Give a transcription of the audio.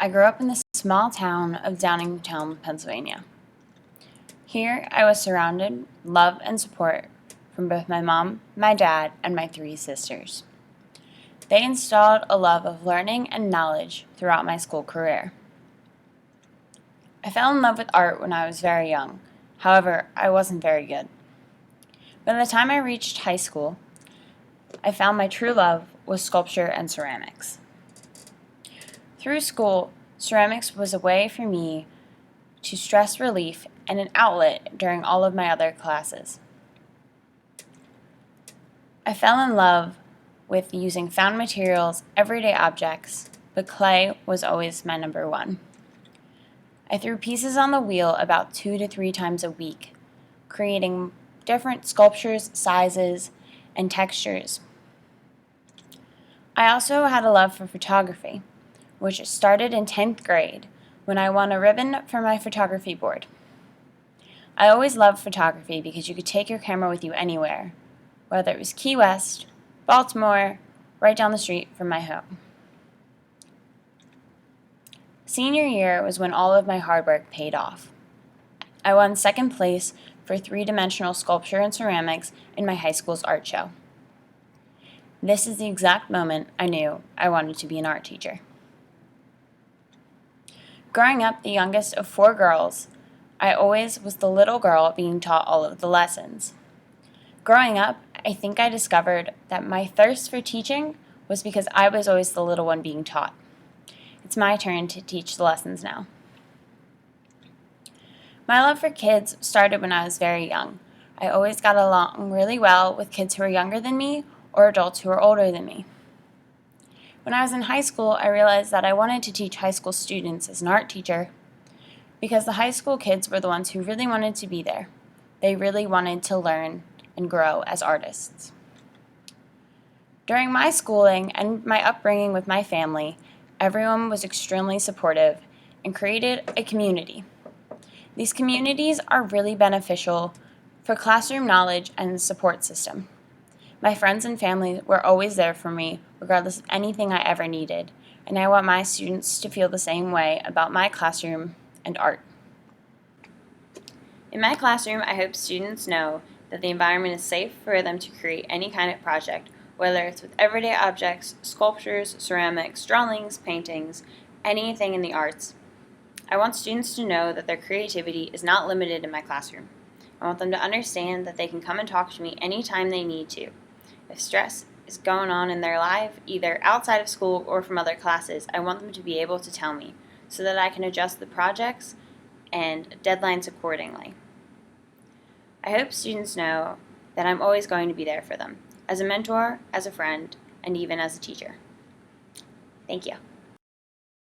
I grew up in the small town of Downingtown, Pennsylvania. Here, I was surrounded with love and support from both my mom, my dad, and my three sisters. They installed a love of learning and knowledge throughout my school career. I fell in love with art when I was very young. However, I wasn't very good. By the time I reached high school, I found my true love was sculpture and ceramics. Through school, ceramics was a way for me to stress relief and an outlet during all of my other classes. I fell in love with using found materials, everyday objects, but clay was always my number one. I threw pieces on the wheel about 2 to 3 times a week, creating different sculptures, sizes, and textures. I also had a love for photography, which started in 10th grade when I won a ribbon for my photography board. I always loved photography because you could take your camera with you anywhere, whether it was Key West, Baltimore, right down the street from my home. Senior year was when all of my hard work paid off. I won second place for 3-dimensional sculpture and ceramics in my high school's art show. This is the exact moment I knew I wanted to be an art teacher. Growing up the youngest of 4 girls, I always was the little girl being taught all of the lessons. Growing up, I think I discovered that my thirst for teaching was because I was always the little one being taught. It's my turn to teach the lessons now. My love for kids started when I was very young. I always got along really well with kids who were younger than me or adults who were older than me. When I was in high school, I realized that I wanted to teach high school students as an art teacher because the high school kids were the ones who really wanted to be there. They really wanted to learn and grow as artists. During my schooling and my upbringing with my family, everyone was extremely supportive and created a community. These communities are really beneficial for classroom knowledge and support system. My friends and family were always there for me, regardless of anything I ever needed, and I want my students to feel the same way about my classroom and art. In my classroom, I hope students know that the environment is safe for them to create any kind of project, whether it's with everyday objects, sculptures, ceramics, drawings, paintings, anything in the arts. I want students to know that their creativity is not limited in my classroom. I want them to understand that they can come and talk to me anytime they need to. If stress is going on in their life, either outside of school or from other classes, I want them to be able to tell me so that I can adjust the projects and deadlines accordingly. I hope students know that I'm always going to be there for them, as a mentor, as a friend, and even as a teacher. Thank you.